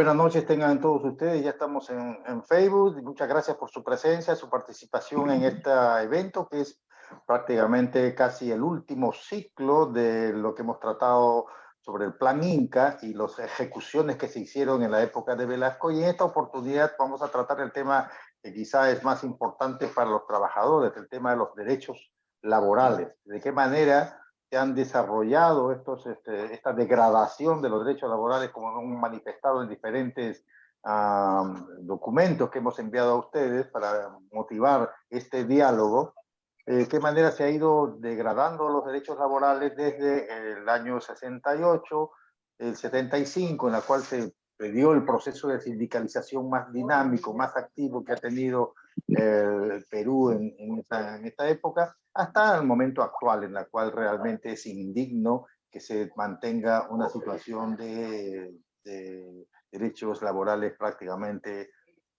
Buenas noches tengan todos ustedes, ya estamos en Facebook. Y muchas gracias por su presencia, su participación en este evento que es prácticamente casi el último ciclo de lo que hemos tratado sobre el Plan Inca y las ejecuciones que se hicieron en la época de Velasco. Y en esta oportunidad vamos a tratar el tema que quizá es más importante para los trabajadores, el tema de los derechos laborales. De qué manera se han desarrollado esta degradación de los derechos laborales, como han manifestado en diferentes documentos que hemos enviado a ustedes para motivar este diálogo. ¿Qué manera se ha ido degradando los derechos laborales desde el año 68, el 75, en la cual se dio el proceso de sindicalización más dinámico, más activo que ha tenido el Perú en esta época, hasta el momento actual, en la cual realmente es indigno que se mantenga una situación de derechos laborales prácticamente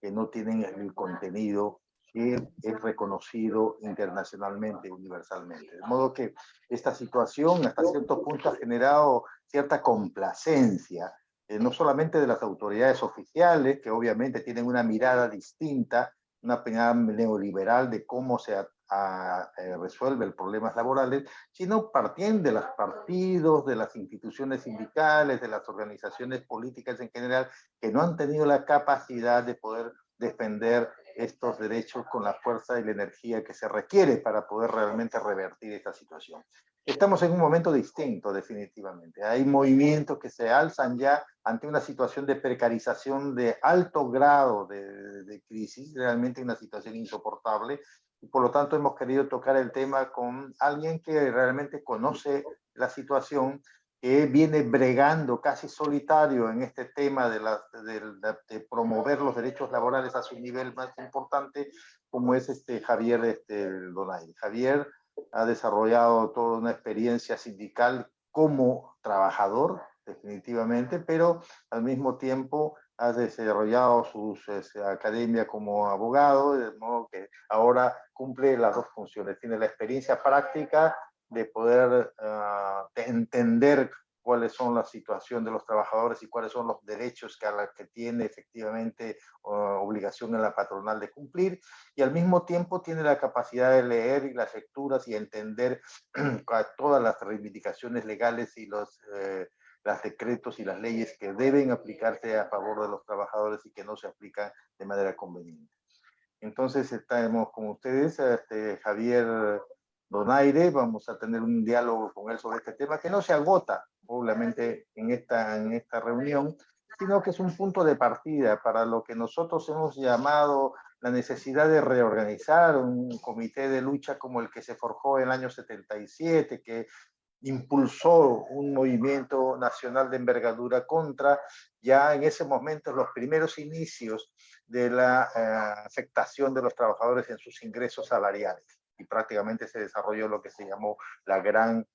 que no tienen el contenido que es reconocido internacionalmente, universalmente. De modo que esta situación hasta cierto punto ha generado cierta complacencia, no solamente de las autoridades oficiales, que obviamente tienen una mirada distinta, una mirada neoliberal de cómo se resuelve el problemas laborales, sino partiendo de los partidos, de las instituciones sindicales, de las organizaciones políticas en general, que no han tenido la capacidad de poder defender estos derechos con la fuerza y la energía que se requiere para poder realmente revertir esta situación. Estamos en un momento distinto, definitivamente. Hay movimientos que se alzan ya ante una situación de precarización de alto grado de crisis, realmente una situación insoportable, y por lo tanto hemos querido tocar el tema con alguien que realmente conoce la situación, que viene bregando casi solitario en este tema de promover los derechos laborales a su nivel más importante, como es Javier Donaire. Javier ha desarrollado toda una experiencia sindical como trabajador, definitivamente, pero al mismo tiempo ha desarrollado su academia como abogado, de modo que ahora cumple las dos funciones. Tiene la experiencia práctica de poder de entender cuáles son la situación de los trabajadores y cuáles son los derechos que tiene efectivamente obligación en la patronal de cumplir, y al mismo tiempo tiene la capacidad de leer y las lecturas y entender todas las reivindicaciones legales y los decretos y las leyes que deben aplicarse a favor de los trabajadores y que no se aplican de manera conveniente. Entonces estamos con ustedes, Javier Donaire. Vamos a tener un diálogo con él sobre este tema que no se agota, obviamente, en esta reunión, sino que es un punto de partida para lo que nosotros hemos llamado la necesidad de reorganizar un comité de lucha como el que se forjó en el año 77, que impulsó un movimiento nacional de envergadura contra, ya en ese momento, los primeros inicios de la afectación de los trabajadores en sus ingresos salariales. Y prácticamente se desarrolló lo que se llamó la gran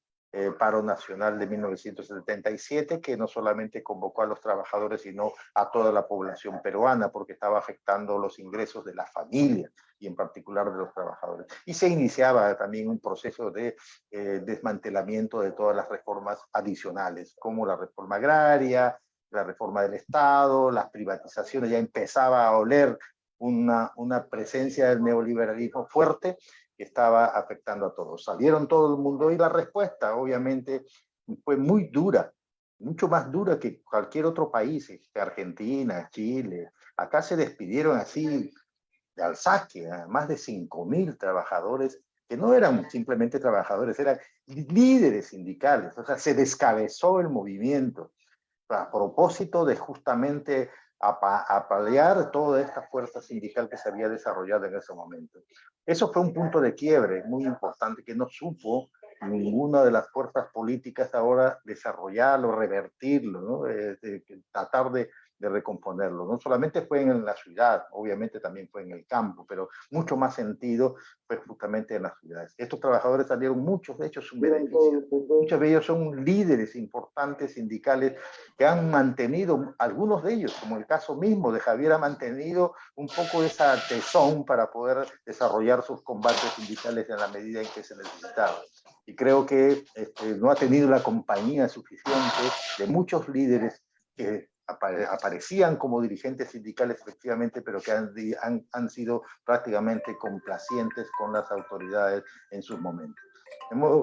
paro nacional de 1977, que no solamente convocó a los trabajadores, sino a toda la población peruana, porque estaba afectando los ingresos de las familias y en particular de los trabajadores. Y se iniciaba también un proceso de desmantelamiento de todas las reformas adicionales, como la reforma agraria, la reforma del Estado, las privatizaciones. Ya empezaba a oler una presencia del neoliberalismo fuerte que estaba afectando a todos. Salieron todo el mundo y la respuesta, obviamente, fue muy dura, mucho más dura que cualquier otro país, Argentina, Chile. Acá se despidieron así de al saque a más de 5.000 trabajadores, que no eran simplemente trabajadores, eran líderes sindicales. O sea, se descabezó el movimiento a propósito de justamente apalear toda esta fuerza sindical que se había desarrollado en ese momento. Eso fue un punto de quiebre muy importante que no supo ninguna de las fuerzas políticas ahora desarrollarlo, revertirlo, ¿no? Tratar de recomponerlo. No solamente fue en la ciudad, obviamente también fue en el campo, pero mucho más sentido fue justamente en las ciudades. Estos trabajadores salieron, muchos de ellos, un beneficio. Muchos de ellos son líderes importantes sindicales que han mantenido, algunos de ellos, como el caso mismo de Javier, ha mantenido un poco esa tesón para poder desarrollar sus combates sindicales en la medida en que se necesitaba. Y creo que no ha tenido la compañía suficiente de muchos líderes que aparecían como dirigentes sindicales efectivamente, pero que han sido prácticamente complacientes con las autoridades en sus momentos.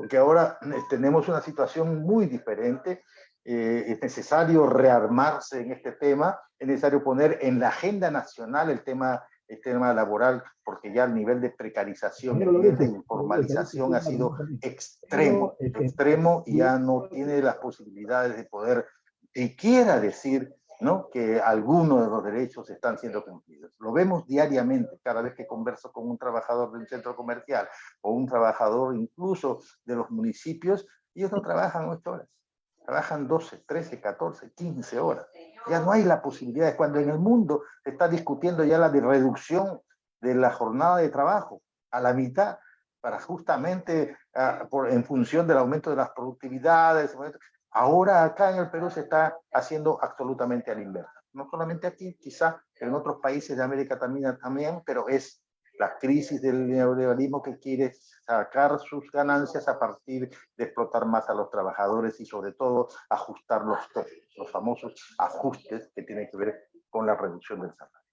Que ahora tenemos una situación muy diferente. Es necesario rearmarse en este tema, es necesario poner en la agenda nacional el tema laboral, porque ya el nivel de precarización y de informalización ha sido extremo, y ya no tiene las posibilidades de poder siquiera decir, ¿no?, que algunos de los derechos están siendo cumplidos. Lo vemos diariamente, cada vez que converso con un trabajador de un centro comercial o un trabajador incluso de los municipios, ellos no trabajan 8 horas, trabajan 12, 13, 14, 15 horas. Ya no hay la posibilidad, es cuando en el mundo se está discutiendo ya la reducción de la jornada de trabajo a la mitad, para justamente en función del aumento de las productividades. Ahora acá en el Perú se está haciendo absolutamente al inverso. No solamente aquí, quizá en otros países de América también, pero es la crisis del neoliberalismo que quiere sacar sus ganancias a partir de explotar más a los trabajadores y sobre todo ajustar los famosos ajustes que tienen que ver con la reducción del salario.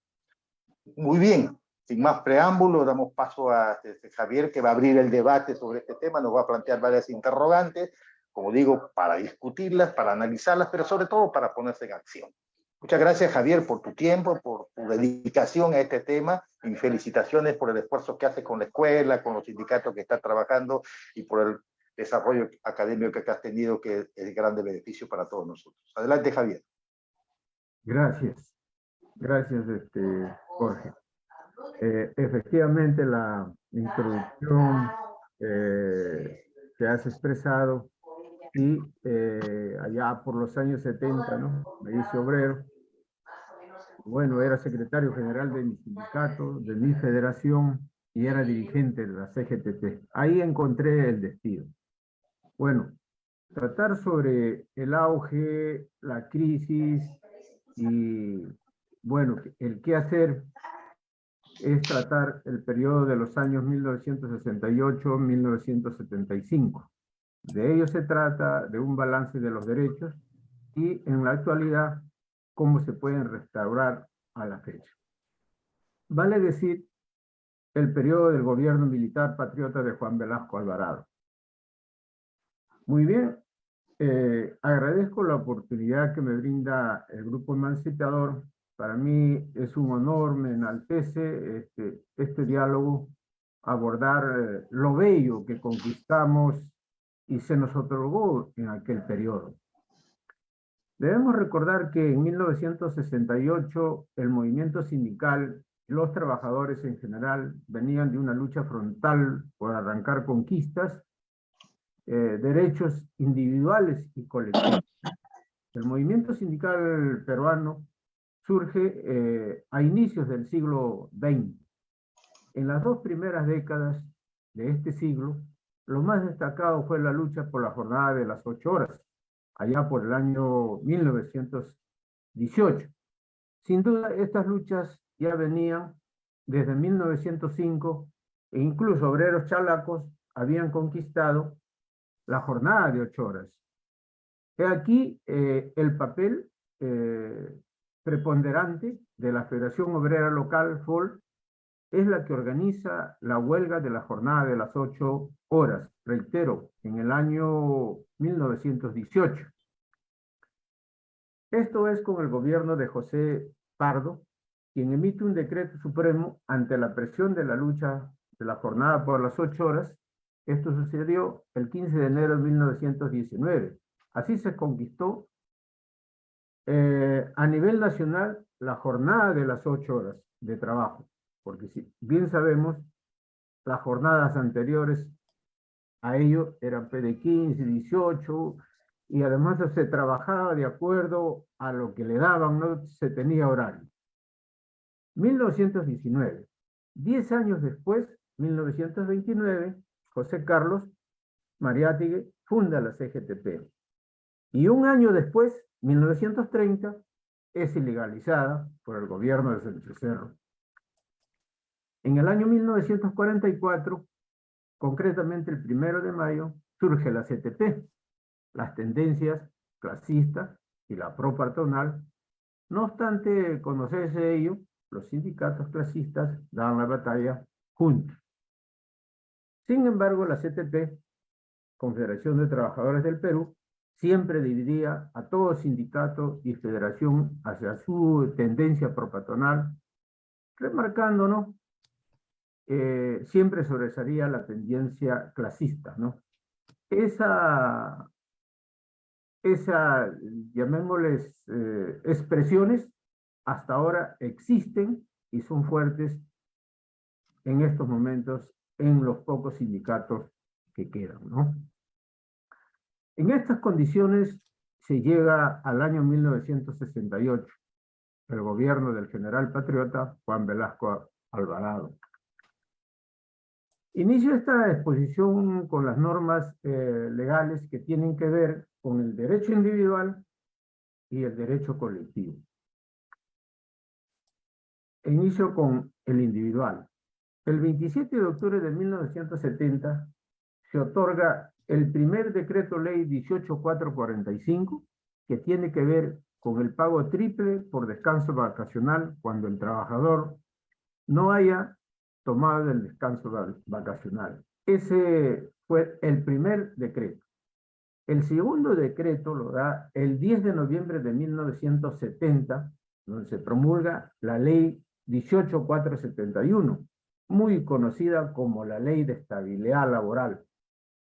Muy bien, sin más preámbulo, damos paso a Javier, que va a abrir el debate sobre este tema, nos va a plantear varias interrogantes, como digo, para discutirlas, para analizarlas, pero sobre todo para ponerse en acción. Muchas gracias, Javier, por tu tiempo, por tu dedicación a este tema, y felicitaciones por el esfuerzo que haces con la escuela, con los sindicatos que estás trabajando y por el desarrollo académico que has tenido, que es de grande beneficio para todos nosotros. Adelante, Javier. Gracias. Gracias, Jorge. Efectivamente, la introducción que has expresado, y allá por los años 70, ¿no?, me hice obrero. Bueno, era secretario general de mi sindicato, de mi federación, y era dirigente de la CGTT. Ahí encontré el despido. Bueno, tratar sobre el auge, la crisis y, bueno, el qué hacer es tratar el periodo de los años 1968-1975. De ello se trata, de un balance de los derechos y en la actualidad cómo se pueden restaurar a la fecha. Vale decir el periodo del gobierno militar patriota de Juan Velasco Alvarado. Muy bien, agradezco la oportunidad que me brinda el Grupo Emancipador. Para mí es un honor, me enaltece este diálogo, abordar lo bello que conquistamos y se nos otorgó en aquel periodo. Debemos recordar que en 1968 el movimiento sindical, los trabajadores en general, venían de una lucha frontal por arrancar conquistas, derechos individuales y colectivos. El movimiento sindical peruano surge a inicios del siglo XX. En las 2 primeras décadas de este siglo, lo más destacado fue la lucha por la jornada de las 8 horas, allá por el año 1918. Sin duda, estas luchas ya venían desde 1905, e incluso obreros chalacos habían conquistado la jornada de 8 horas. He aquí el papel preponderante de la Federación Obrera Local, FOL, es la que organiza la huelga de la jornada de las 8 horas, reitero, en el año 1918. Esto es con el gobierno de José Pardo, quien emite un decreto supremo ante la presión de la lucha de la jornada por las 8 horas. Esto sucedió el 15 de enero de 1919. Así se conquistó a nivel nacional la jornada de las 8 horas de trabajo, porque si bien sabemos, las jornadas anteriores a ello eran de 15, 18, y además se trabajaba de acuerdo a lo que le daban, no se tenía horario. 1919. 10 años después, 1929, José Carlos Mariátegui funda la CGTP. Y un año después, 1930, es ilegalizada por el gobierno de Sánchez Cerro. En el año 1944, concretamente el 1 de mayo, surge la CTP. Las tendencias clasistas y la pro-patronal No obstante conocerse ello, los sindicatos clasistas daban la batalla juntos. Sin embargo, la CTP, Confederación de Trabajadores del Perú, siempre dividía a todo sindicato y federación hacia su tendencia propatronal, remarcando, ¿no? Siempre sobresalía la tendencia clasista, ¿no? Esa, llamémosles, expresiones, hasta ahora existen y son fuertes en estos momentos en los pocos sindicatos que quedan, ¿no? En estas condiciones se llega al año 1968, el gobierno del general patriota Juan Velasco Alvarado. Inicio esta exposición con las normas legales que tienen que ver con el derecho individual y el derecho colectivo. Inicio con el individual. El 27 de octubre de 1970 se otorga el primer decreto ley 18445, que tiene que ver con el pago triple por descanso vacacional cuando el trabajador no haya tomado el descanso vacacional. Ese fue el primer decreto. El segundo decreto lo da el 10 de noviembre de 1970, donde se promulga la ley 18471, muy conocida como la ley de estabilidad laboral.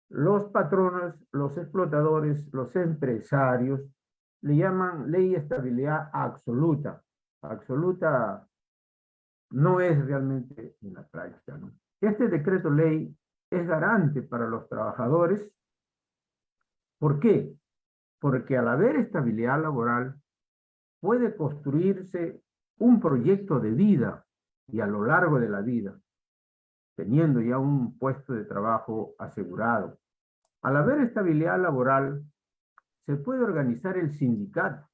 Los patronos, los explotadores, los empresarios le llaman ley de estabilidad absoluta. Absoluta no es realmente en la práctica, ¿no? Este decreto ley es garante para los trabajadores. ¿Por qué? Porque al haber estabilidad laboral puede construirse un proyecto de vida y a lo largo de la vida, teniendo ya un puesto de trabajo asegurado. Al haber estabilidad laboral, se puede organizar el sindicato,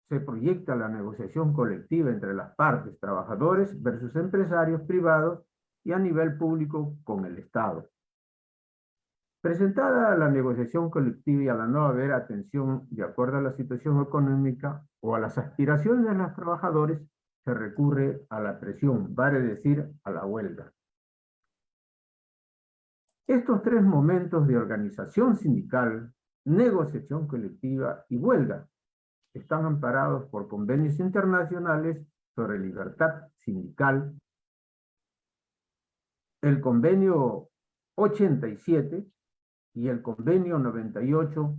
se proyecta la negociación colectiva entre las partes, trabajadores versus empresarios privados y a nivel público con el Estado. Presentada la negociación colectiva y al no haber atención de acuerdo a la situación económica o a las aspiraciones de los trabajadores, se recurre a la presión, vale decir, a la huelga. Estos tres momentos de organización sindical, negociación colectiva y huelga están amparados por convenios internacionales sobre libertad sindical. El convenio 87 y el convenio 98,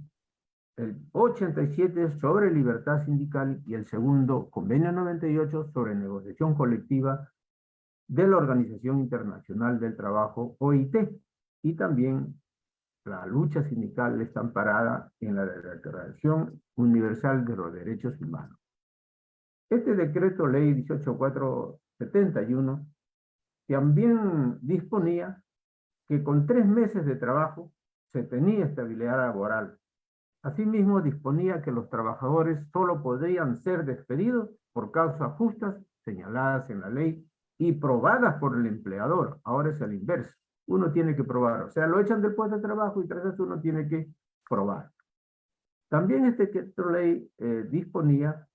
el 87 sobre libertad sindical y el segundo convenio 98 sobre negociación colectiva de la Organización Internacional del Trabajo, OIT, y también la lucha sindical está amparada en la Declaración Universal de los Derechos Humanos. Este decreto ley 18471 también disponía que con 3 meses de trabajo se tenía estabilidad laboral. Asimismo, disponía que los trabajadores solo podrían ser despedidos por causas justas señaladas en la ley y probadas por el empleador. Ahora es el inverso. Uno tiene que probar. O sea, lo echan del puesto de trabajo y tras eso uno tiene que probar. También este decreto ley disponía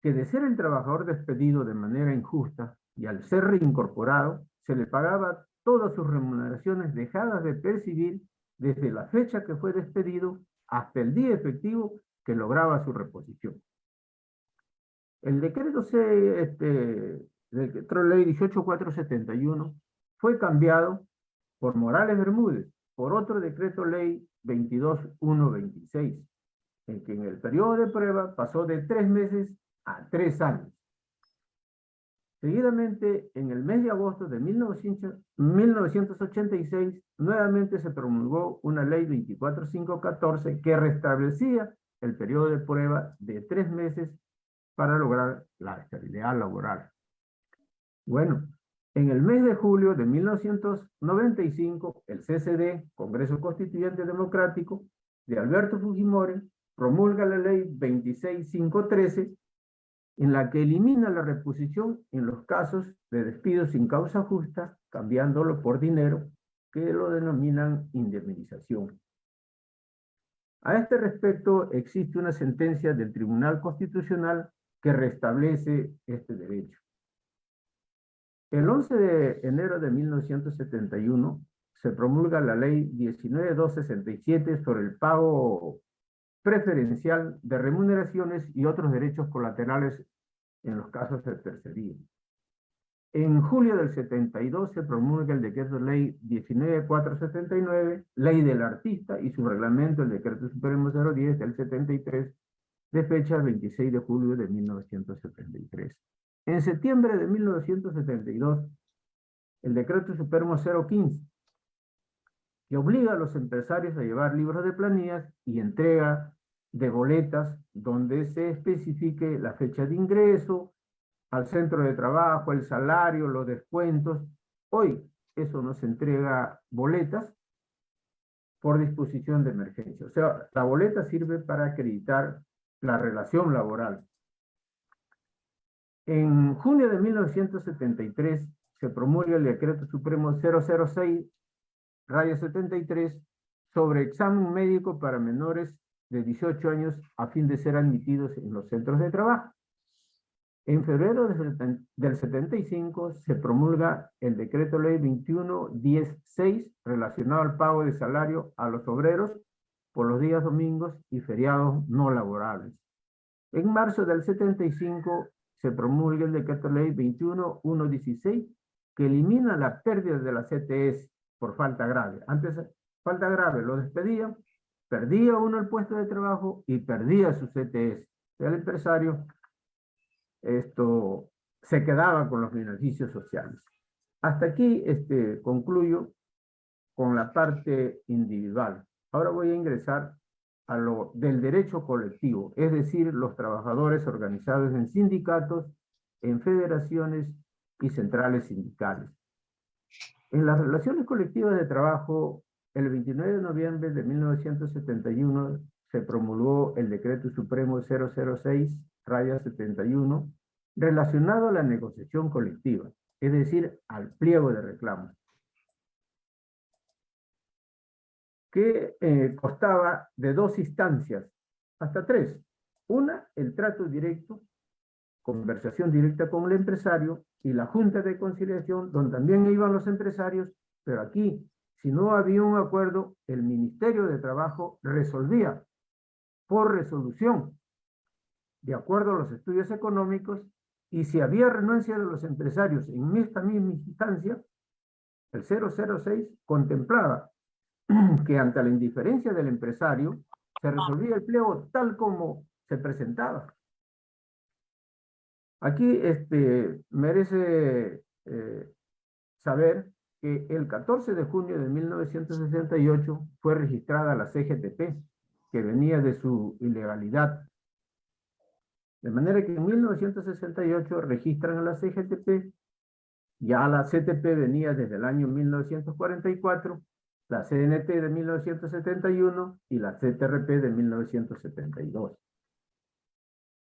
que de ser el trabajador despedido de manera injusta y al ser reincorporado, se le pagaba todas sus remuneraciones dejadas de percibir desde la fecha que fue despedido hasta el día efectivo que lograba su reposición. El decreto decreto ley 18471 fue cambiado por Morales Bermúdez por otro decreto ley 22126, en que en el periodo de prueba pasó de 3 meses a 3 años. Seguidamente, en el mes de agosto de 1986, nuevamente se promulgó una ley 24514 que restablecía el periodo de prueba de 3 meses para lograr la estabilidad laboral. Bueno, en el mes de julio de 1995, el CCD, Congreso Constituyente Democrático, de Alberto Fujimori, promulga la ley 26513, en la que elimina la reposición en los casos de despido sin causa justa, cambiándolo por dinero, que lo denominan indemnización. A este respecto, existe una sentencia del Tribunal Constitucional que restablece este derecho. El 11 de enero de 1971 se promulga la ley 19.267 sobre el pago preferencial de remuneraciones y otros derechos colaterales en los casos de tercería. En julio del 72 se promulga el decreto ley 19.479, ley del artista, y su reglamento, el decreto supremo 010 del 73, de fecha 26 de julio de 1973. En septiembre de 1972, el decreto supremo 015, que obliga a los empresarios a llevar libros de planillas y entrega de boletas donde se especifique la fecha de ingreso al centro de trabajo, el salario, los descuentos. Hoy eso no se entrega boletas por disposición de emergencia. O sea, la boleta sirve para acreditar la relación laboral. En junio de 1973 se promulga el decreto supremo 006/73 sobre examen médico para menores de 18 años a fin de ser admitidos en los centros de trabajo. En febrero del 75 se promulga el decreto ley 21.10.6 relacionado al pago de salario a los obreros por los días domingos y feriados no laborables. En marzo del 75 se promulga el decreto ley 21.1.16 que elimina la pérdida de la CTS por falta grave. Antes, falta grave, lo despedían, perdía uno el puesto de trabajo y perdía su CTS. El empresario se quedaba con los beneficios sociales. Hasta aquí concluyo con la parte individual. Ahora voy a ingresar a lo del derecho colectivo, es decir, los trabajadores organizados en sindicatos, en federaciones y centrales sindicales. En las relaciones colectivas de trabajo, el 29 de noviembre de 1971 se promulgó el decreto supremo 006/71 relacionado a la negociación colectiva, es decir, al pliego de reclamos, que constaba de 2 instancias, hasta 3. Una, el trato directo, conversación directa con el empresario, y la junta de conciliación, donde también iban los empresarios, pero aquí, si no había un acuerdo, el Ministerio de Trabajo resolvía por resolución, de acuerdo a los estudios económicos, y si había renuncia de los empresarios en esta misma instancia, el 006 contemplaba que ante la indiferencia del empresario se resolvía el pliego tal como se presentaba. Aquí merece saber que el 14 de junio de 1968 fue registrada la CGTP, que venía de su ilegalidad. De manera que en 1968 registran a la CGTP, ya la CTP venía desde el año 1944, la CNT de 1971 y la CTRP de 1972.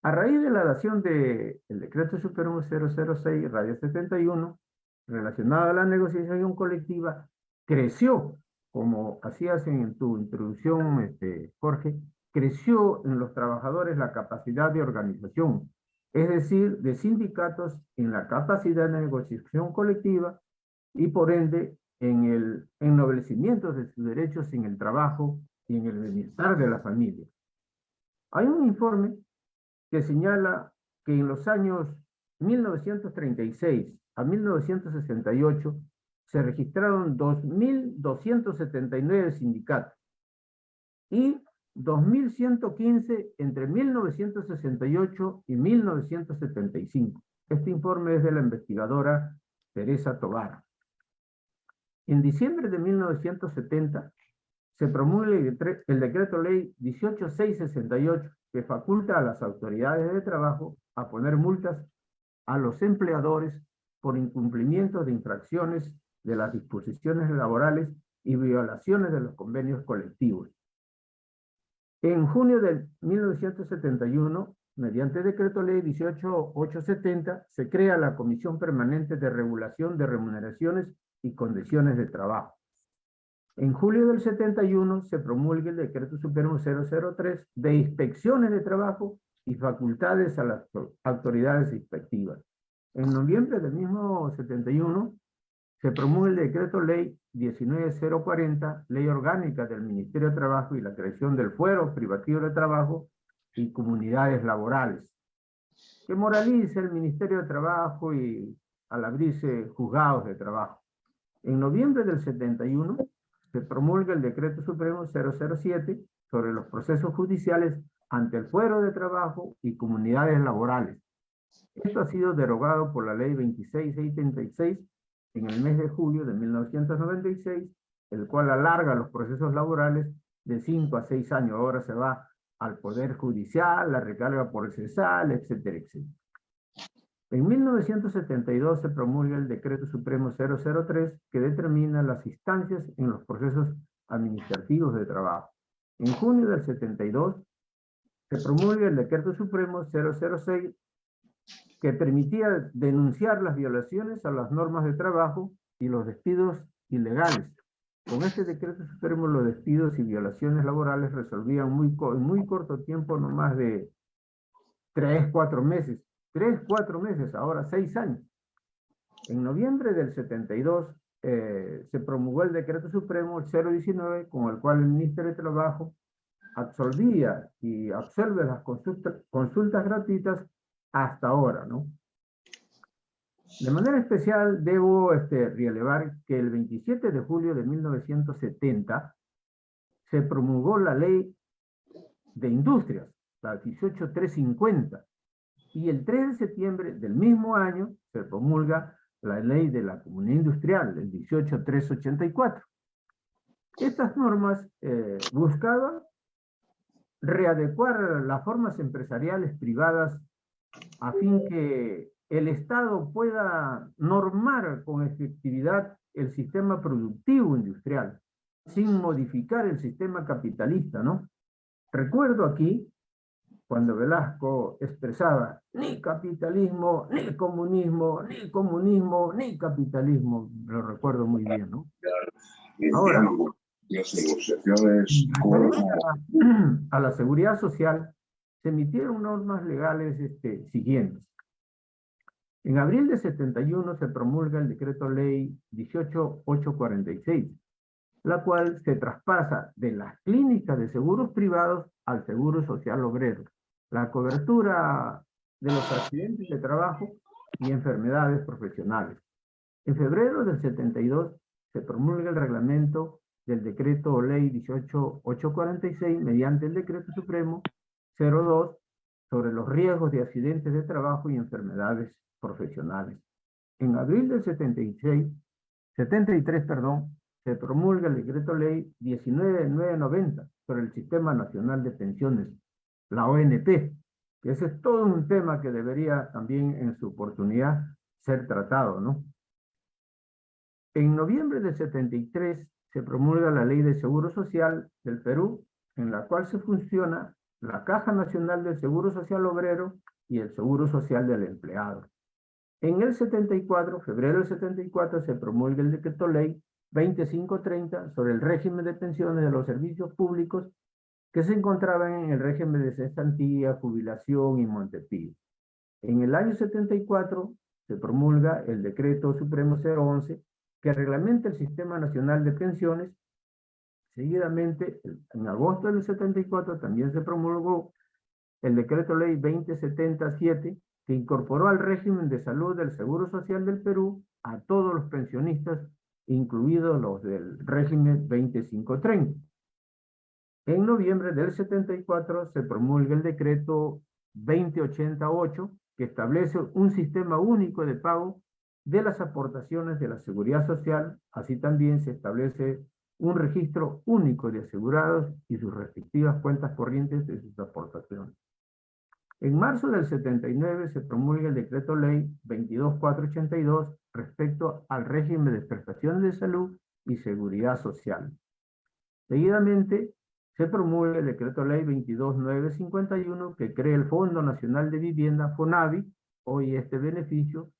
A raíz de la dación del decreto supremo 006/71, relacionado a la negociación colectiva, creció, como hacías en tu introducción, Jorge, creció en los trabajadores la capacidad de organización, es decir, de sindicatos en la capacidad de negociación colectiva y por ende en el ennoblecimiento de sus derechos en el trabajo y en el bienestar de la familia. Hay un informe que señala que en los años 1936 a 1968 se registraron 2.279 sindicatos y 2.115 entre 1968 y 1975. Este informe es de la investigadora Teresa Tobar. En diciembre de 1970 se promulga el decreto ley 18.668 que faculta a las autoridades de trabajo a poner multas a los empleadores por incumplimiento de infracciones de las disposiciones laborales y violaciones de los convenios colectivos. En junio de 1971, mediante decreto ley 18.870, se crea la Comisión Permanente de Regulación de Remuneraciones y Condiciones de Trabajo. En julio del 71 se promulga el decreto supremo 003 de inspecciones de trabajo y facultades a las autoridades inspectivas. En noviembre del mismo 71 se promulga el decreto ley 19040, ley orgánica del Ministerio de Trabajo y la creación del Fuero Privativo de Trabajo y Comunidades Laborales, que moraliza el Ministerio de Trabajo y al abrirse juzgados de trabajo. En noviembre del 71 se promulga el Decreto Supremo 007 sobre los procesos judiciales ante el Fuero de Trabajo y Comunidades Laborales. Esto ha sido derogado por la Ley 2676 en el mes de julio de 1996, el cual alarga los procesos laborales de 5 a 6 años. Ahora se va al Poder Judicial, la recarga procesal, etcétera, etcétera. En 1972 se promulga el Decreto Supremo 003 que determina las instancias en los procesos administrativos de trabajo. En junio del 72 se promulga el Decreto Supremo 006 que permitía denunciar las violaciones a las normas de trabajo y los despidos ilegales. Con este decreto supremo los despidos y violaciones laborales resolvían en muy corto tiempo, no más de 3, 4 meses. 3, 4 meses, ahora 6 años. En noviembre del 72 se promulgó el decreto supremo 019 con el cual el Ministerio de Trabajo absolvía y absuelve las consultas gratuitas hasta ahora, ¿no? De manera especial debo relevar que el 27 de julio de 1970 se promulgó la Ley de Industrias, la 18350, y el 3 de septiembre del mismo año se promulga la Ley de la Comunidad Industrial, el 18384. Estas normas buscaban readecuar las formas empresariales privadas a fin que el Estado pueda normar con efectividad el sistema productivo industrial, sin modificar el sistema capitalista, ¿no? Recuerdo aquí, cuando Velasco expresaba, ni capitalismo, ni comunismo, ni comunismo, ni capitalismo, lo recuerdo muy bien, ¿no? Ahora, las negociaciones a la seguridad social, se emitieron normas legales siguientes. En abril de 71 se promulga el decreto ley 18846, la cual se traspasa de las clínicas de seguros privados al seguro social obrero, la cobertura de los accidentes de trabajo y enfermedades profesionales. En febrero del 72 se promulga el reglamento del decreto ley 18846 mediante el decreto supremo 02 sobre los riesgos de accidentes de trabajo y enfermedades profesionales. En abril del 73, se promulga el decreto ley 19990 sobre el Sistema Nacional de Pensiones, la ONP, que ese es todo un tema que debería también en su oportunidad ser tratado, ¿no? En noviembre del 73 se promulga la Ley de Seguro Social del Perú, en la cual se fusiona la Caja Nacional del Seguro Social Obrero y el Seguro Social del Empleado. En el 74, febrero del 74, se promulga el Decreto Ley 2530 sobre el régimen de pensiones de los servicios públicos que se encontraban en el régimen de cesantía, jubilación y Montepío. En el año 74 se promulga el Decreto Supremo 011 que reglamenta el Sistema Nacional de Pensiones. Seguidamente, en agosto del 74 también se promulgó el Decreto Ley 2077 que incorporó al régimen de salud del Seguro Social del Perú a todos los pensionistas, incluidos los del régimen 2530. En noviembre del 74 se promulga el Decreto 2088 que establece un sistema único de pago de las aportaciones de la Seguridad Social. Así también se establece un registro único de asegurados y sus respectivas cuentas corrientes de sus aportaciones. En marzo del 79 se promulga el Decreto Ley 22482 respecto al régimen de prestaciones de salud y seguridad social. Seguidamente se promulga el Decreto Ley 22951 que crea el Fondo Nacional de Vivienda, FONAVI, hoy este beneficio,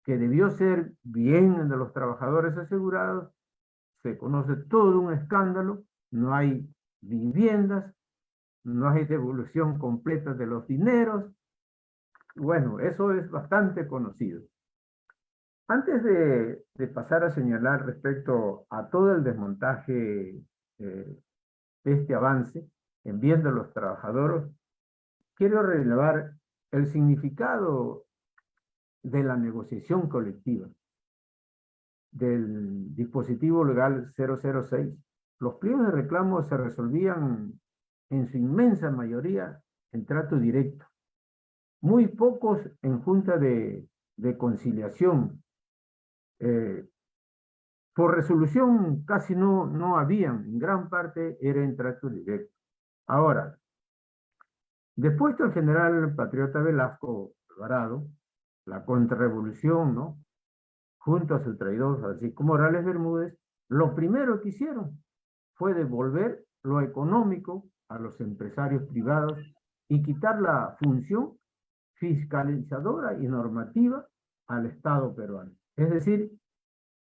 que debió ser bien de los trabajadores asegurados. Se conoce todo un escándalo, no hay viviendas, no hay devolución completa de los dineros. Bueno, eso es bastante conocido. Antes de pasar a señalar respecto a todo el desmontaje de este avance en bien de los trabajadores, quiero relevar el significado de la negociación colectiva, del dispositivo legal 006. Los pliegos de reclamo se resolvían en su inmensa mayoría en trato directo, muy pocos en junta de conciliación. Por resolución casi no habían, en gran parte era en trato directo. Ahora, después del general patriota Velasco Alvarado, la contrarrevolución, ¿no?, junto a su traidor Francisco Morales Bermúdez, lo primero que hicieron fue devolver lo económico a los empresarios privados y quitar la función fiscalizadora y normativa al Estado peruano. Es decir,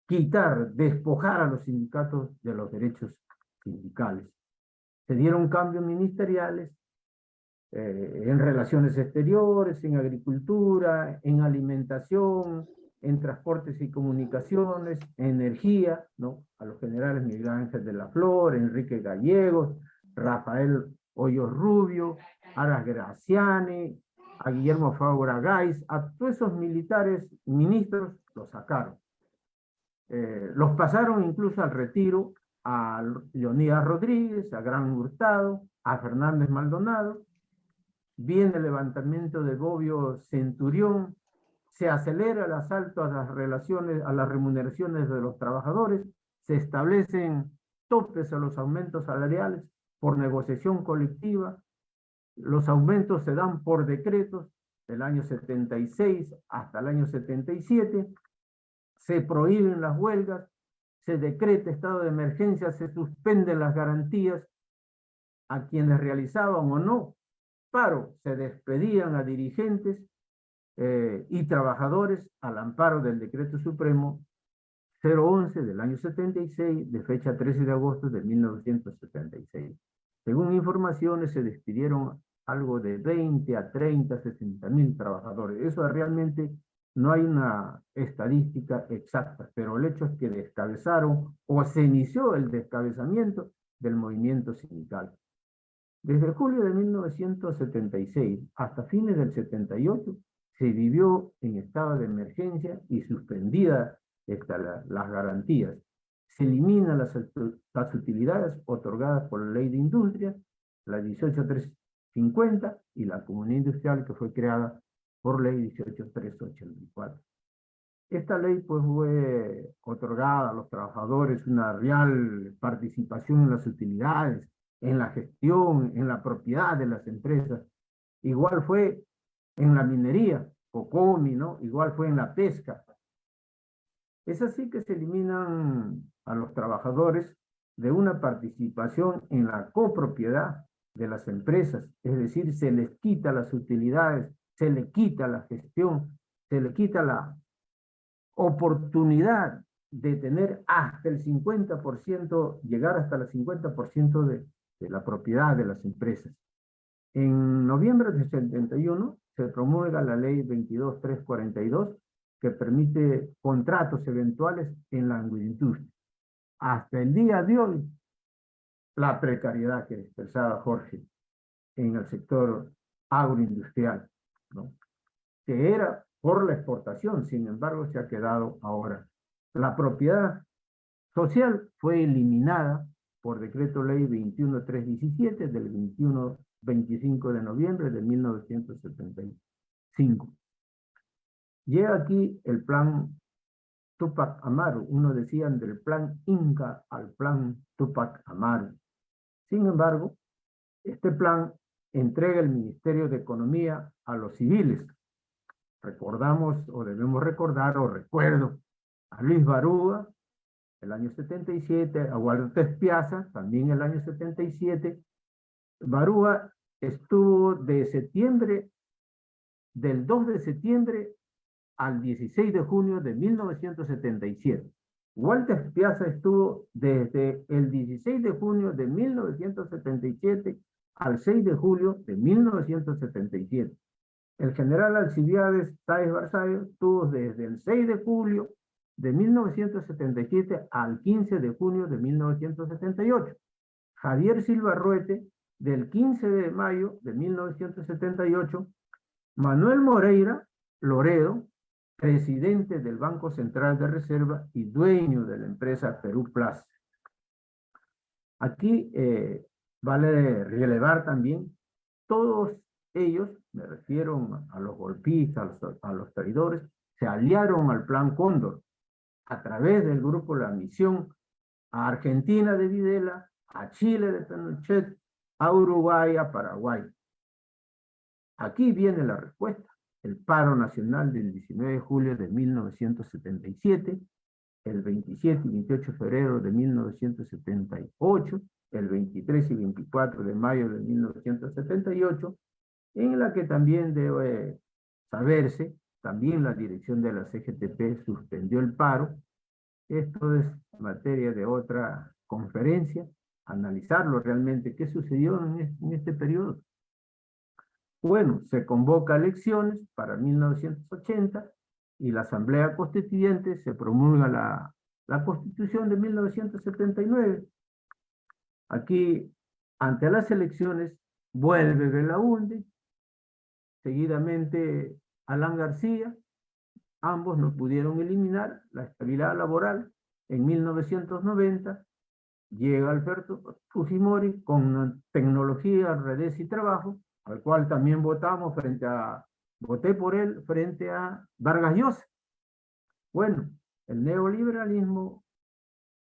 despojar a los sindicatos de los derechos sindicales. Se dieron cambios ministeriales en relaciones exteriores, en agricultura, en alimentación, en transportes y comunicaciones, energía, ¿no?, a los generales Miguel Ángel de la Flor, Enrique Gallegos, Rafael Hoyos Rubio, Aras Graciani, a Guillermo Fabra Gais, a todos esos militares ministros los sacaron. Los pasaron incluso al retiro a Leonidas Rodríguez, a Gran Hurtado, a Fernández Maldonado. Viene el levantamiento de Bobbio Centurión, se acelera el asalto a las relaciones, a las remuneraciones de los trabajadores, se establecen topes a los aumentos salariales por negociación colectiva, los aumentos se dan por decretos del año 76 hasta el año 77, se prohíben las huelgas, se decreta estado de emergencia, se suspenden las garantías a quienes realizaban o no paro, se despedían a dirigentes y trabajadores al amparo del Decreto Supremo 011 del año 76, de fecha 13 de agosto de 1976. Según informaciones, se despidieron algo de 20 a 30, 60.000 trabajadores. Eso realmente no hay una estadística exacta, pero el hecho es que descabezaron o se inició el descabezamiento del movimiento sindical. Desde julio de 1976 hasta fines del 78 se vivió en estado de emergencia y suspendida las garantías. Se eliminan las utilidades otorgadas por la Ley de Industria, la 18350, y la Comunidad Industrial, que fue creada por Ley 18384. Esta ley pues fue otorgada a los trabajadores una real participación en las utilidades, en la gestión, en la propiedad de las empresas. Igual fue en la minería, Cocomi, ¿no? Igual fue en la pesca. Es así que se eliminan a los trabajadores de una participación en la copropiedad de las empresas, es decir, se les quita las utilidades, se le quita la gestión, se le quita la oportunidad de tener hasta el 50%, llegar hasta el 50% de la propiedad de las empresas. En noviembre del 71 se promulga la ley 22342 que permite contratos eventuales en la agroindustria. Hasta el día de hoy, la precariedad que expresaba Jorge en el sector agroindustrial, ¿no?, que era por la exportación, sin embargo se ha quedado ahora. La propiedad social fue eliminada por decreto ley 21317 del 25 de noviembre de 1975. Llega aquí el plan Túpac Amaru. Uno decían del plan Inca al plan Túpac Amaru. Sin embargo, este plan entrega el Ministerio de Economía a los civiles. Recordamos, o debemos recordar, o recuerdo, a Luis Barúa, el año 77, a Walter Espiaza, también el año 77. Barúa estuvo del 2 de septiembre al 16 de junio de 1977. Walter Espiaza estuvo desde el 16 de junio de 1977 al 6 de julio de 1977. El general Alcibiades Sáez Barzallo estuvo desde el 6 de julio de 1977 al 15 de junio de 1978. Javier Silva Ruete, del 15 de mayo de 1978. Manuel Moreira Loredo, presidente del Banco Central de Reserva y dueño de la empresa Perú Plus. Aquí vale relevar también, todos ellos, me refiero a los golpistas, a los traidores, se aliaron al Plan Cóndor a través del grupo La Misión, a Argentina de Videla, a Chile de Pinochet, a Uruguay, a Paraguay. Aquí viene la respuesta. El paro nacional del 19 de julio de 1977, el 27 y 28 de febrero de 1978, el 23 y 24 de mayo de 1978, en la que también debe saberse, también la dirección de la CGTP suspendió el paro. Esto es materia de otra conferencia, analizarlo realmente, qué sucedió en este periodo. Bueno, se convoca elecciones para 1980 y la Asamblea Constituyente se promulga la Constitución de 1979. Aquí, ante las elecciones, vuelve Belaúnde, seguidamente Alan García, ambos no pudieron eliminar la estabilidad laboral. En 1990 llega Alberto Fujimori con tecnología, redes y trabajo, al cual también voté por él frente a Vargas Llosa. Bueno, el neoliberalismo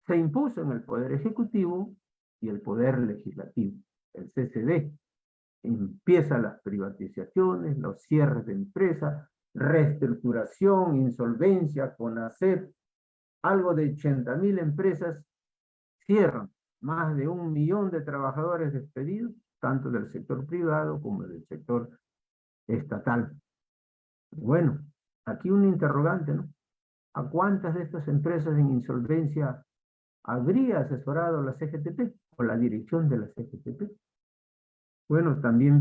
se impuso en el Poder Ejecutivo y el Poder Legislativo, el CCD. Empiezan las privatizaciones, los cierres de empresas, reestructuración, insolvencia, CONACEP, algo de 80.000 empresas cierran, más de 1 millón de trabajadores despedidos, tanto del sector privado como del sector estatal. Bueno, aquí un interrogante, ¿no? ¿A cuántas de estas empresas en insolvencia habría asesorado la CGTP o la dirección de la CGTP? Bueno, también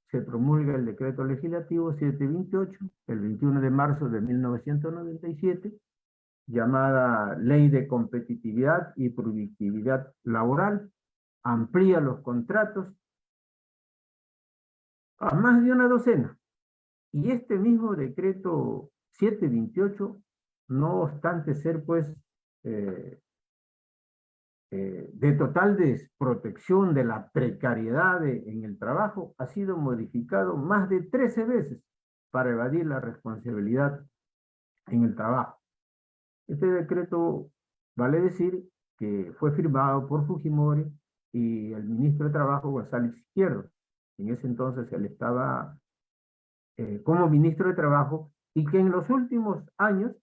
se promulga el decreto legislativo 728, el 21 de marzo de 1997, llamada Ley de Competitividad y Productividad Laboral, amplía los contratos a más de una docena. Y este mismo decreto 728, no obstante ser pues de total desprotección de la precariedad en el trabajo, ha sido modificado más de 13 veces para evadir la responsabilidad en el trabajo. Este decreto, vale decir, que fue firmado por Fujimori y el ministro de Trabajo, González Izquierdo. En ese entonces él estaba como ministro de Trabajo, y que en los últimos años,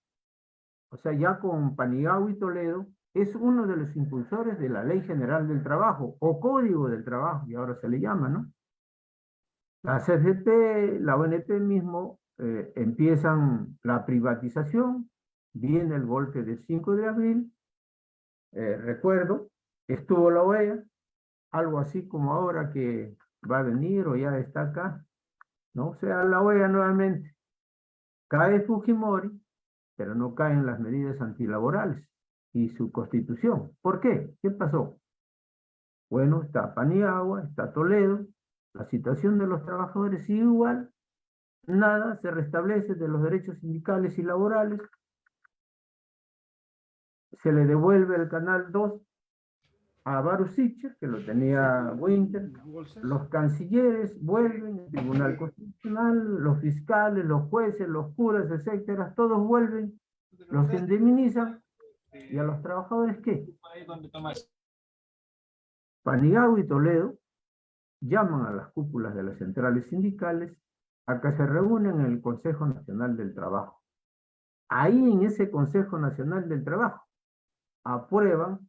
o sea, ya con Paniagua y Toledo, es uno de los impulsores de la Ley General del Trabajo, o Código del Trabajo, y ahora se le llama, ¿no? La CGT, la ONP mismo, empiezan la privatización, viene el golpe del 5 de abril, recuerdo, estuvo la OEA, algo así como ahora que va a venir o ya está acá, ¿no? O sea, la OEA nuevamente. Cae Fujimori, pero no caen las medidas antilaborales y su constitución. ¿Por qué? ¿Qué pasó? Bueno, está Paniagua, está Toledo, la situación de los trabajadores sigue igual, nada se restablece de los derechos sindicales y laborales, se le devuelve el Canal 2 a Baru Sicher, que lo tenía Winter, los cancilleres vuelven, el Tribunal Constitucional, los fiscales, los jueces, los curas, etcétera, todos vuelven, los indemnizan, ¿y a los trabajadores qué? Paniagua y Toledo llaman a las cúpulas de las centrales sindicales a que se reúnan en el Consejo Nacional del Trabajo. Ahí en ese Consejo Nacional del Trabajo aprueban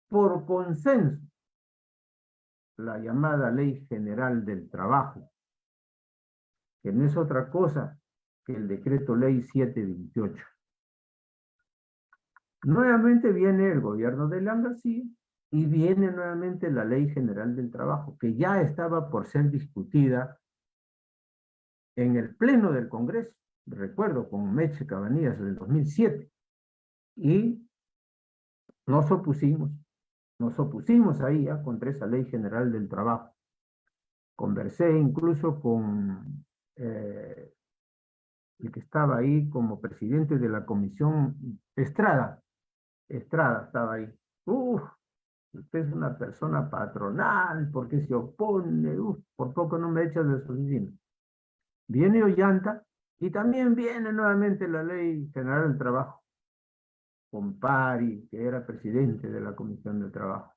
por consenso la llamada Ley General del Trabajo, que no es otra cosa que el Decreto Ley 728. Nuevamente viene el gobierno de Alan García Y viene nuevamente la Ley General del Trabajo, que ya estaba por ser discutida en el Pleno del Congreso, recuerdo, con Meche Cabanillas del 2007, y nos opusimos ahí contra esa Ley General del Trabajo. Conversé incluso con el que estaba ahí como presidente de la comisión, Estrada estaba ahí. Usted es una persona patronal, ¿por qué se opone? Por poco no me echa de su oficina. Viene Ollanta y también viene nuevamente la Ley General del Trabajo, con Pari, que era presidente de la Comisión del Trabajo.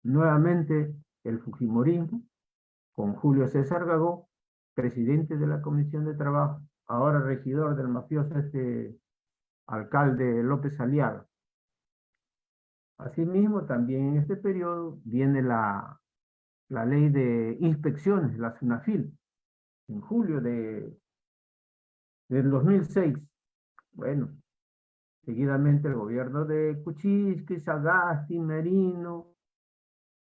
Nuevamente el Fujimorismo, con Julio César Gagó, presidente de la Comisión de Trabajo, ahora regidor del mafioso alcalde López Aliaga. Asimismo, también en este periodo viene la ley de inspecciones, la SUNAFIL, en julio del 2006. Bueno, seguidamente el gobierno de Kuczynski, Sagasti, Merino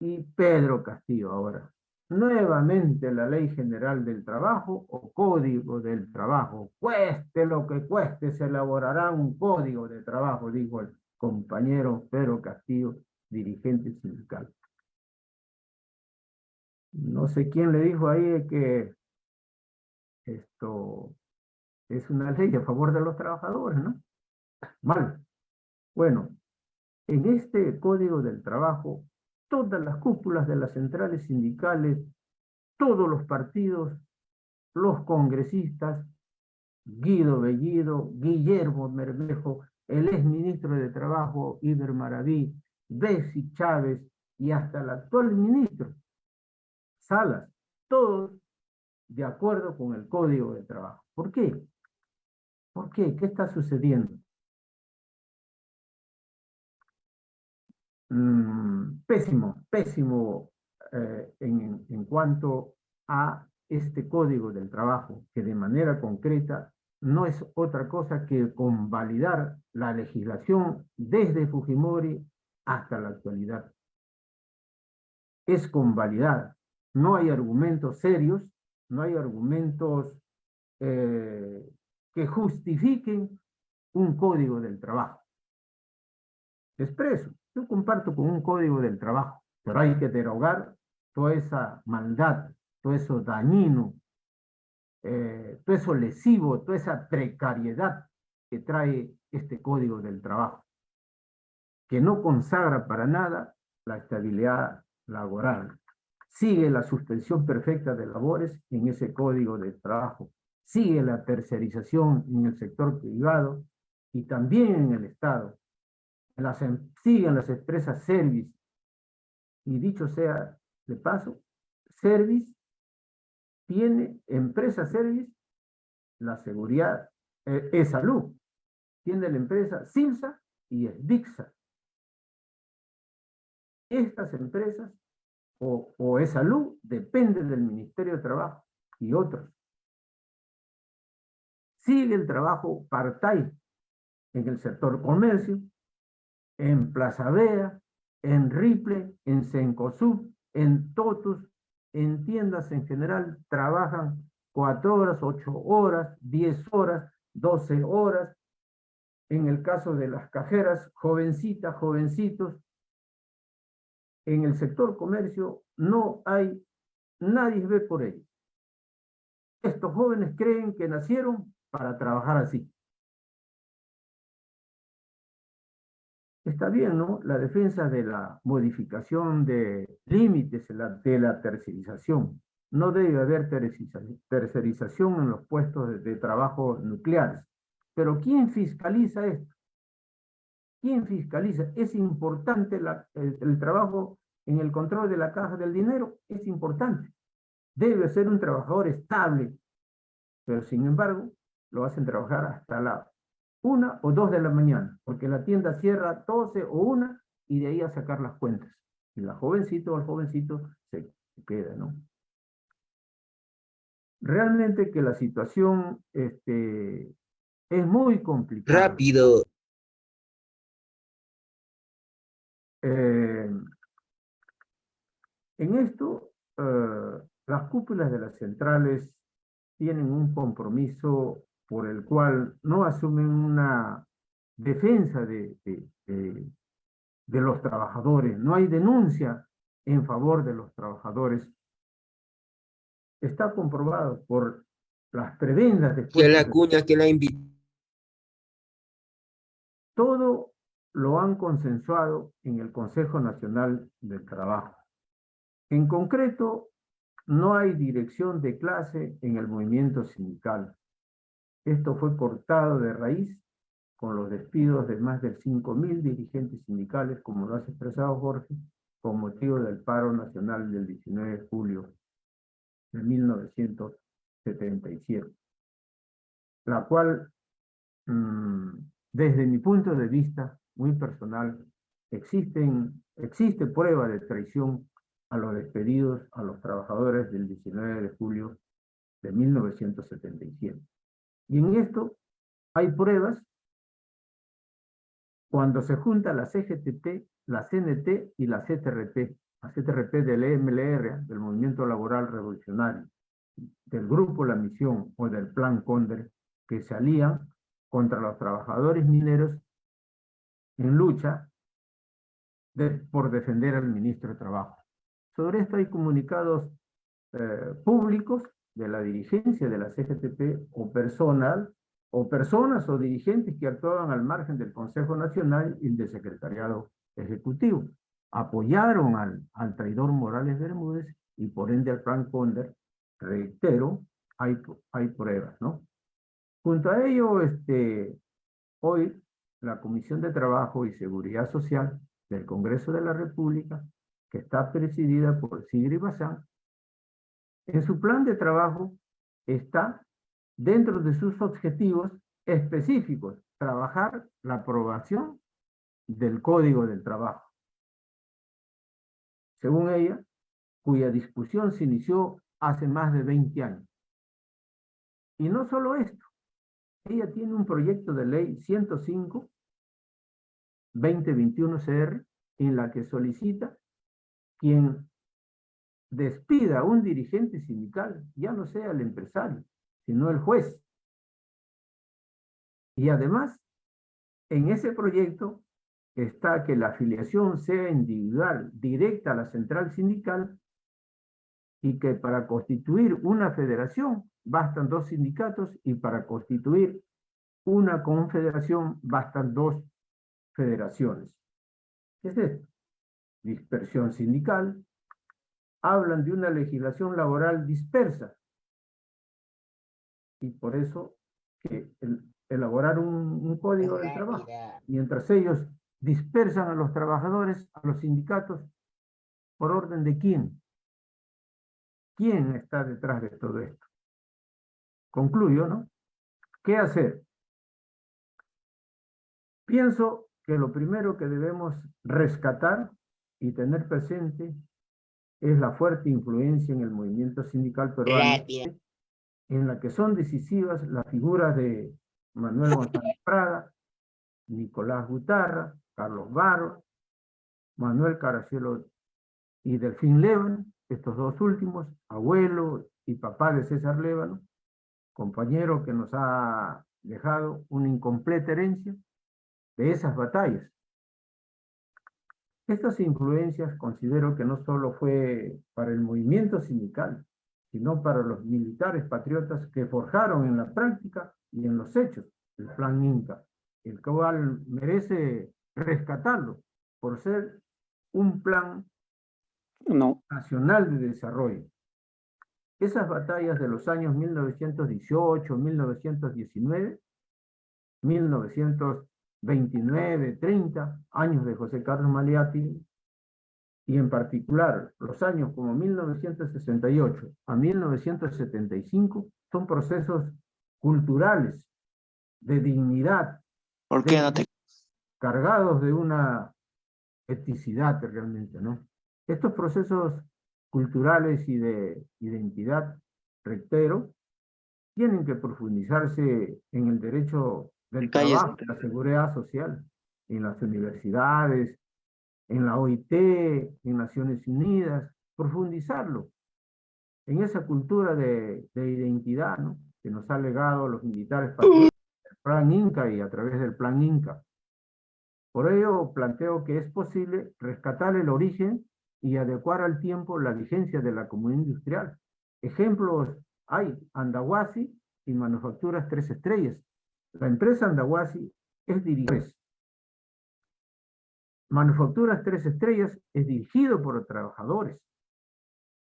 y Pedro Castillo ahora. Nuevamente la Ley General del Trabajo o Código del Trabajo. Cueste lo que cueste, se elaborará un código de trabajo, dijo el compañero Pedro Castillo, dirigente sindical. No sé quién le dijo ahí que esto es una ley a favor de los trabajadores, ¿no? Mal. Bueno, en este Código del Trabajo, todas las cúpulas de las centrales sindicales, todos los partidos, los congresistas, Guido Bellido, Guillermo Bermejo, el exministro de Trabajo, Iber Maraví, Bessi Chávez y hasta el actual ministro, Salas, todos de acuerdo con el Código de Trabajo. ¿Por qué? ¿Por qué? ¿Qué está sucediendo? Pésimo en cuanto a este Código del Trabajo, que de manera concreta no es otra cosa que convalidar la legislación desde Fujimori hasta la actualidad. Es convalidar. No hay argumentos serios, no hay argumentos que justifiquen un Código del Trabajo. Expreso, yo comparto con un Código del Trabajo, pero hay que derogar toda esa maldad, todo eso dañino, todo eso lesivo, toda esa precariedad que trae este Código del Trabajo, que no consagra para nada la estabilidad laboral. Sigue la suspensión perfecta de labores en ese Código de Trabajo, sigue la tercerización en el sector privado y también en el Estado. Siguen las empresas service, y dicho sea de paso, service tiene, empresa service, la seguridad, es salud, tiene la empresa Silsa y Esdixa. Estas empresas o es salud dependen del Ministerio de Trabajo y otros. Sigue el trabajo part-time en el sector comercio, en Plaza Vea, en Ripley, en Cencosud, en Totus, en tiendas en general, trabajan 4 horas, 8 horas, 10 horas, 12 horas. En el caso de las cajeras, jovencitas, jovencitos. En el sector comercio no hay, nadie ve por ellos. Estos jóvenes creen que nacieron para trabajar así. Está bien, ¿no? La defensa de la modificación de límites de la tercerización. No debe haber tercerización en los puestos de trabajo nucleares. Pero ¿quién fiscaliza esto? ¿Quién fiscaliza? Es importante el trabajo en el control de la caja del dinero, es importante. Debe ser un trabajador estable, pero sin embargo lo hacen trabajar hasta la 1 o 2 de la mañana, porque la tienda cierra 12 o 1 y de ahí a sacar las cuentas. Y la jovencito o el jovencito se queda, ¿no? Realmente que la situación es muy complicada. Rápido. En esto, las cúpulas de las centrales tienen un compromiso por el cual no asumen una defensa de los trabajadores, no hay denuncia en favor de los trabajadores. Está comprobado por las prebendas después. Que la cuña que la invitó. Todo lo han consensuado en el Consejo Nacional del Trabajo. En concreto, no hay dirección de clase en el movimiento sindical. Esto fue cortado de raíz con los despidos de más de 5.000 dirigentes sindicales, como lo has expresado, Jorge, con motivo del paro nacional del 19 de julio de 1977, la cual, desde mi punto de vista muy personal, existe prueba de traición a los despedidos a los trabajadores del 19 de julio de 1977. Y en esto hay pruebas cuando se junta la CGTP, la CNT y la CTRP del MLR, del Movimiento Laboral Revolucionario, del Grupo La Misión o del Plan Cóndor, que se alían contra los trabajadores mineros en lucha por defender al ministro de Trabajo. Sobre esto hay comunicados públicos de la dirigencia de la CGTP o personas o dirigentes que actuaban al margen del Consejo Nacional y del Secretariado Ejecutivo. Apoyaron al traidor Morales Bermúdez y por ende al Plan Cóndor. Reitero, hay pruebas, ¿no? Junto a ello, hoy la Comisión de Trabajo y Seguridad Social del Congreso de la República, que está presidida por Sigrid Bazán, en su plan de trabajo está, dentro de sus objetivos específicos, trabajar la aprobación del Código del Trabajo. Según ella, cuya discusión se inició hace más de 20 años. Y no solo esto, ella tiene un proyecto de ley 105-2021 CR, en la que solicita quien despida a un dirigente sindical, ya no sea el empresario, sino el juez. Y además, en ese proyecto está que la afiliación sea individual, directa a la central sindical, y que para constituir una federación bastan 2 sindicatos y para constituir una confederación bastan 2 federaciones. ¿Qué es esto? Dispersión sindical. Hablan de una legislación laboral dispersa y por eso que elaborar un código del trabajo, mientras ellos dispersan a los trabajadores, a los sindicatos, ¿por orden de quién? ¿Quién está detrás de todo esto? Concluyo, ¿no? ¿Qué hacer? Pienso que lo primero que debemos rescatar y tener presente es la fuerte influencia en el movimiento sindical peruano, en la que son decisivas las figuras de Manuel González Prada, Nicolás Gutarra, Carlos Barro, Manuel Caracielo y Delfín Lévano, estos 2 últimos, abuelo y papá de César Lévano, compañero que nos ha dejado una incompleta herencia de esas batallas. Estas influencias considero que no solo fue para el movimiento sindical, sino para los militares patriotas que forjaron en la práctica y en los hechos el Plan Inca, el cual merece rescatarlo por ser un plan nacional de desarrollo. Esas batallas de los años 1918, 1919, 1929, 30, años de José Carlos Maliati, y en particular los años como 1968 a 1975, son procesos culturales de dignidad, ¿Por qué no te... cargados de una eticidad realmente, ¿no? Estos procesos culturales y de identidad, reitero, tienen que profundizarse en el derecho del trabajo, la seguridad social, en las universidades, en la OIT, en Naciones Unidas, profundizarlo en esa cultura de identidad, ¿no?, que nos ha legado los militares patriotas del Plan Inca y a través del Plan Inca. Por ello, planteo que es posible rescatar el origen y adecuar al tiempo la vigencia de la comunidad industrial. Ejemplos hay: Andahuasi y Manufacturas 3 Estrellas. La empresa Andahuasi es dirigida. Manufacturas 3 Estrellas es dirigido por trabajadores.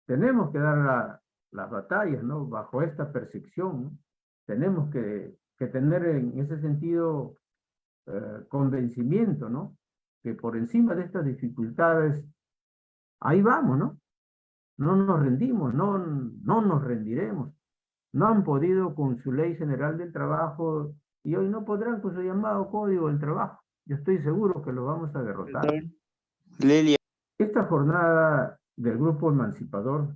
Tenemos que dar las batallas, ¿no?, bajo esta percepción, ¿no? Tenemos que tener en ese sentido convencimiento, ¿no?, que por encima de estas dificultades, ahí vamos, ¿no? No nos rendimos, no nos rendiremos. No han podido con su Ley General del Trabajo y hoy no podrán con su llamado Código del Trabajo. Yo estoy seguro que lo vamos a derrotar. Lelia. Esta jornada del Grupo Emancipador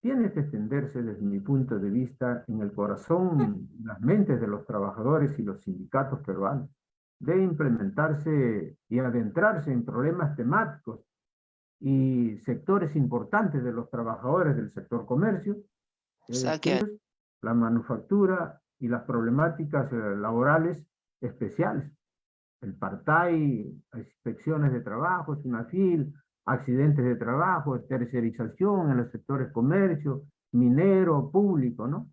tiene que extenderse, desde mi punto de vista, en el corazón, las mentes de los trabajadores y los sindicatos peruanos. Debe implementarse y adentrarse en problemas temáticos y sectores importantes de los trabajadores del sector comercio, la manufactura y las problemáticas laborales especiales. El part-time, inspecciones de trabajo, SUNAFIL, accidentes de trabajo, tercerización en los sectores comercio, minero, público, ¿no?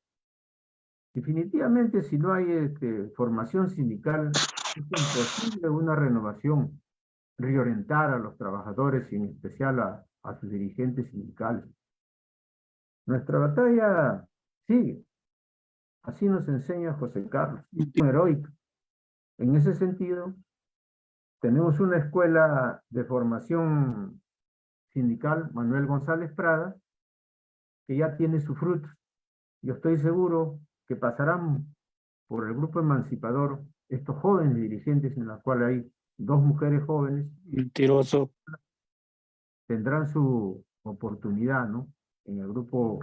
Definitivamente, si no hay formación sindical, es imposible una renovación, reorientar a los trabajadores y en especial a sus dirigentes sindicales. Nuestra batalla sigue. Así nos enseña José Carlos, heroica. En ese sentido, tenemos una escuela de formación sindical, Manuel González Prada, que ya tiene sus frutos. Yo estoy seguro que pasarán por el Grupo Emancipador estos jóvenes dirigentes, en los cuales hay 2 mujeres jóvenes. Mentiroso. Tendrán su oportunidad, ¿no?, en el Grupo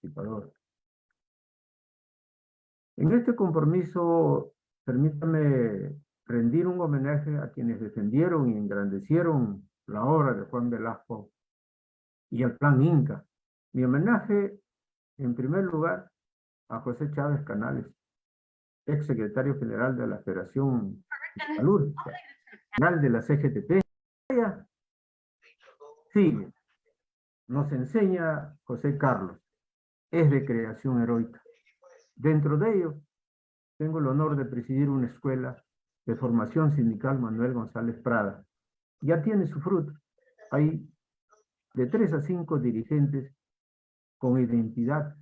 Emancipador. En este compromiso, permítame rendir un homenaje a quienes defendieron y engrandecieron la obra de Juan Velasco y el Plan Inca. Mi homenaje, en primer lugar, a José Chávez Canales, ex secretario general de la Federación Metalúrgica, general de la CGTP. Sí, nos enseña José Carlos, es de creación heroica. Dentro de ello, tengo el honor de presidir una escuela de formación sindical, Manuel González Prada. Ya tiene su fruto. Hay de 3 a 5 dirigentes con identidad,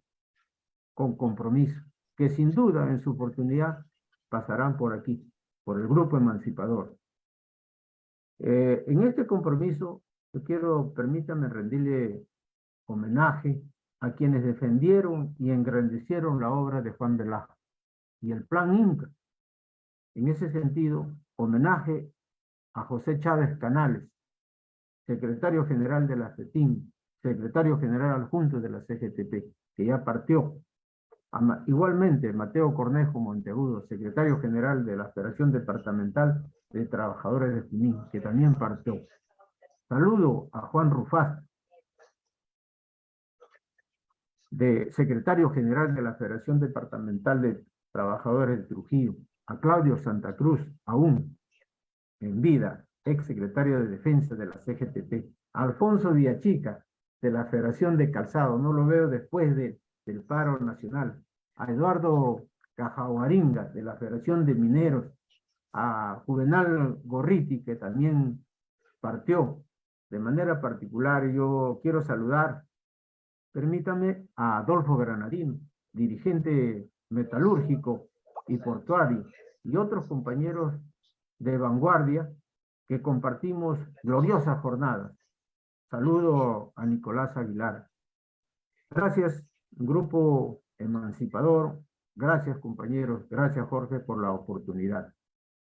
con compromiso, que sin duda en su oportunidad pasarán por aquí, por el Grupo Emancipador. En este compromiso, yo quiero, permítame rendirle homenaje a quienes defendieron y engrandecieron la obra de Juan Velasco y el Plan Inca. En ese sentido, homenaje a José Chávez Canales, secretario general de la FETIN, secretario general adjunto de la CGTP, que ya partió. Igualmente, Mateo Cornejo Monteagudo, secretario general de la Federación Departamental de Trabajadores de Junín, que también partió. Saludo a Juan Rufás, secretario general de la Federación Departamental de Trabajadores de Trujillo, a Claudio Santa Cruz, aún en vida, ex secretario de Defensa de la CGTP, a Alfonso Villachica, de la Federación de Calzado, no lo veo después del paro nacional, a Eduardo Cajahuaringa, de la Federación de Mineros, a Juvenal Gorriti, que también partió. De manera particular, yo quiero saludar, permítame, a Adolfo Granadino, dirigente metalúrgico y portuario, y otros compañeros de vanguardia que compartimos gloriosas jornadas. Saludo a Nicolás Aguilar. Gracias, Grupo Emancipador. Gracias, compañeros. Gracias, Jorge, por la oportunidad.